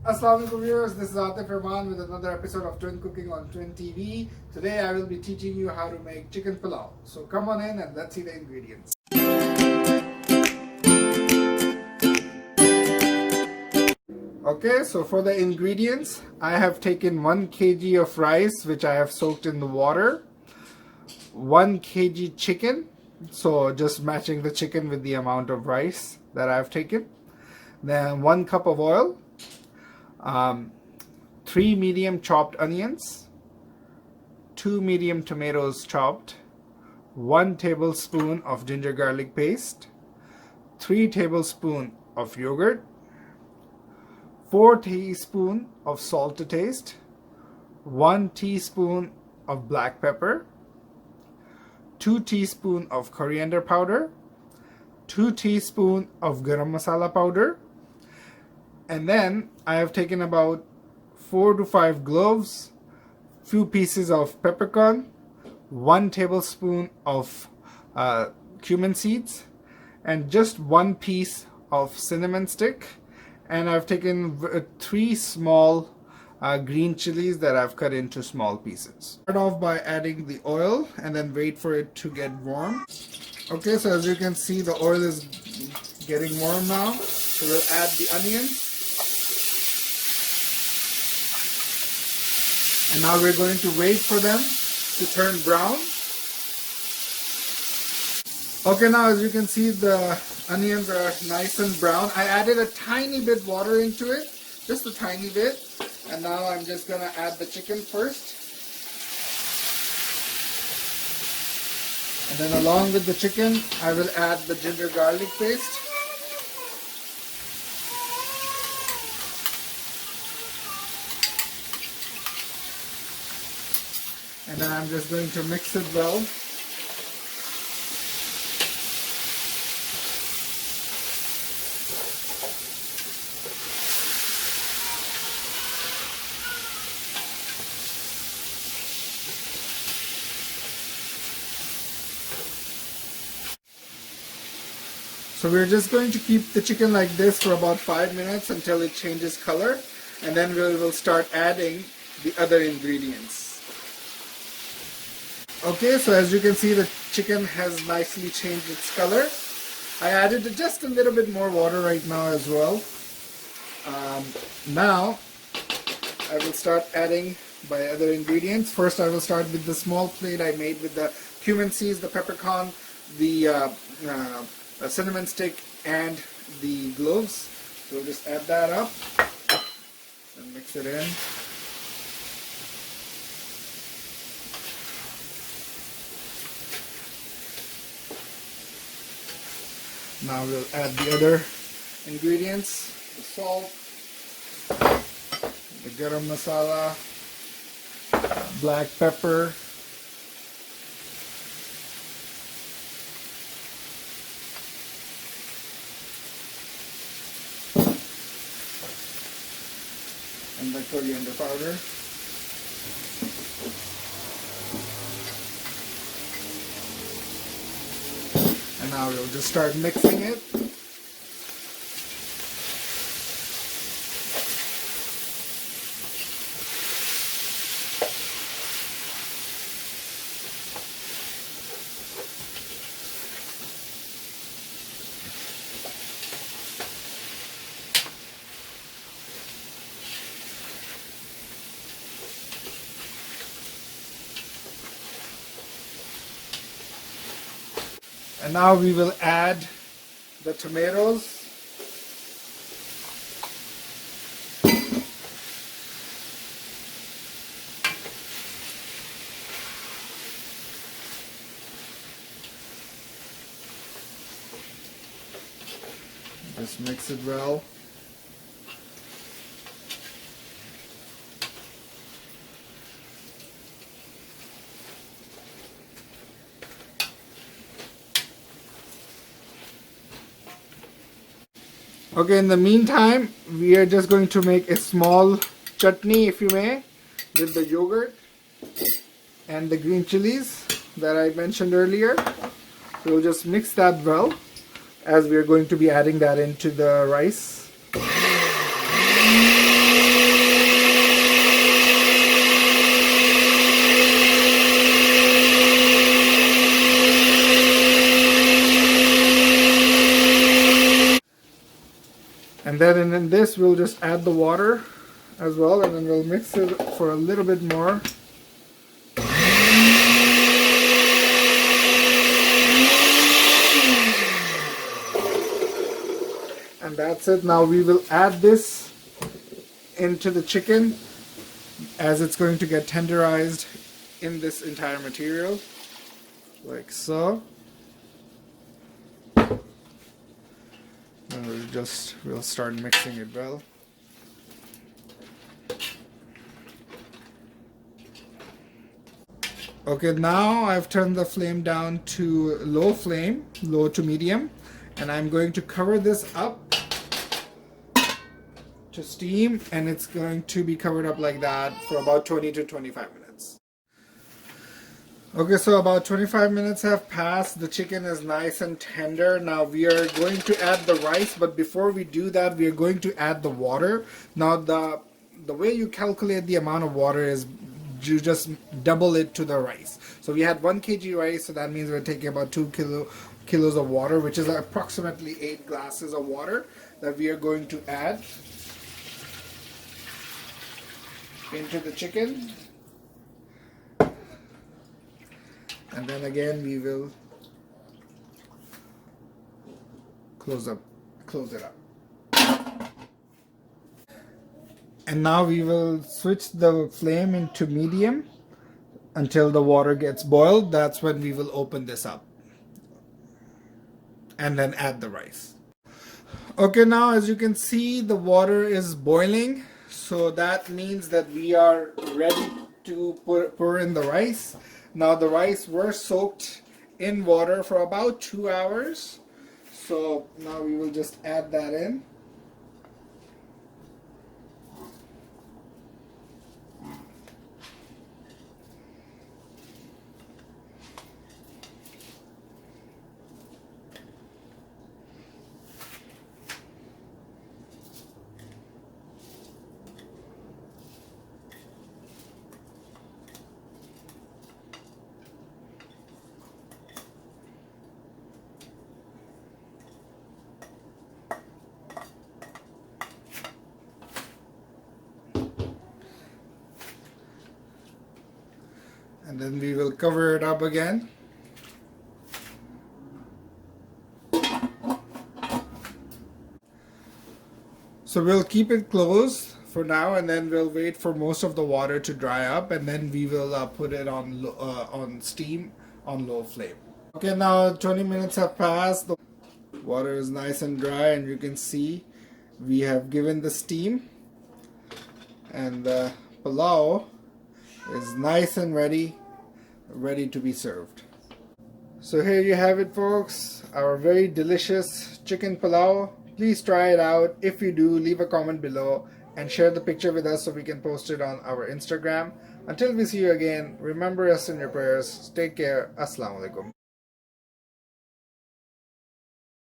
Assalamualaikum viewers, this is Atif Rahman with another episode of Twin Cooking on Twin TV. Today I will be teaching you how to make chicken pulao. So come on in and let's see the ingredients. Okay, so for the ingredients, I have taken 1 kg of rice which I have soaked in the water, 1 kg chicken, so just matching the chicken with the amount of rice that I have taken, then 1 cup of oil, 3 medium chopped onions, 2 medium tomatoes chopped, 1 tablespoon of ginger garlic paste, 3 tablespoons of yogurt, 4 teaspoons of salt to taste, 1 teaspoon of black pepper, 2 teaspoons of coriander powder, 2 teaspoons of garam masala powder, and then I have taken about 4 to 5 cloves, few pieces of peppercorn, 1 tablespoon of cumin seeds, and just 1 piece of cinnamon stick. And I've taken 3 small green chilies that I've cut into small pieces. Start off by adding the oil and then wait for it to get warm. Okay, so as you can see, the oil is getting warm now. So we'll add the onions. And now we're going to wait for them to turn brown. Okay, now as you can see, the onions are nice and brown. I added a tiny bit water into it, just a tiny bit. And now I'm just gonna add the chicken first. And then along with the chicken, I will add the ginger garlic paste. And then I'm just going to mix it well. So we're just going to keep the chicken like this for about 5 minutes until it changes color, and then we will start adding the other ingredients. Okay, so as you can see, the chicken has nicely changed its color. I added just a little bit more water right now as well. Now I will start adding my other ingredients. First I will start with the small plate I made with the cumin seeds, the peppercorn, the cinnamon stick, and the cloves. So we'll just add that up and mix it in. Now we'll add the other ingredients, the salt, the garam masala, black pepper, and the coriander powder. And now we'll just start mixing it. And now we will add the tomatoes. Just mix it well. Okay, in the meantime, we are just going to make a small chutney, if you may, with the yogurt and the green chilies that I mentioned earlier. So we'll just mix that well, as we are going to be adding that into the rice. And then in this we'll just add the water as well, and then we'll mix it for a little bit more. And that's it. Now we will add this into the chicken as it's going to get tenderized in this entire material, like so. And we'll start mixing it well. Okay, now I've turned the flame down to low flame, low to medium, and I'm going to cover this up to steam, and it's going to be covered up like that for about 20 to 25 minutes. Okay, so about 25 minutes have passed. The chicken is nice and tender. Now we are going to add the rice, but before we do that, we are going to add the water. Now the way you calculate the amount of water is you just double it to the rice. So we had 1 kg rice, so that means we're taking about 2 kilos of water, which is approximately 8 glasses of water that we are going to add into the chicken. And then again we will close it up. And now we will switch the flame into medium until the water gets boiled. That's when we will open this up and then add the rice. Okay, now as you can see, the water is boiling, so that means that we are ready to pour in the rice. Now the rice were soaked in water for about 2 hours, so now we will just add that in. And then we will cover it up again. So we'll keep it closed for now, and then we'll wait for most of the water to dry up, and then we will put it on steam on low flame. Okay, now 20 minutes have passed. The water is nice and dry, and you can see we have given the steam, and the pulao is nice and ready to be served. So here you have it, folks, our very delicious chicken pulao. Please try it out. If you do, leave a comment below and share the picture with us so we can post it on our Instagram. Until we see you again, remember us in your prayers. Take care. Assalamu alaikum.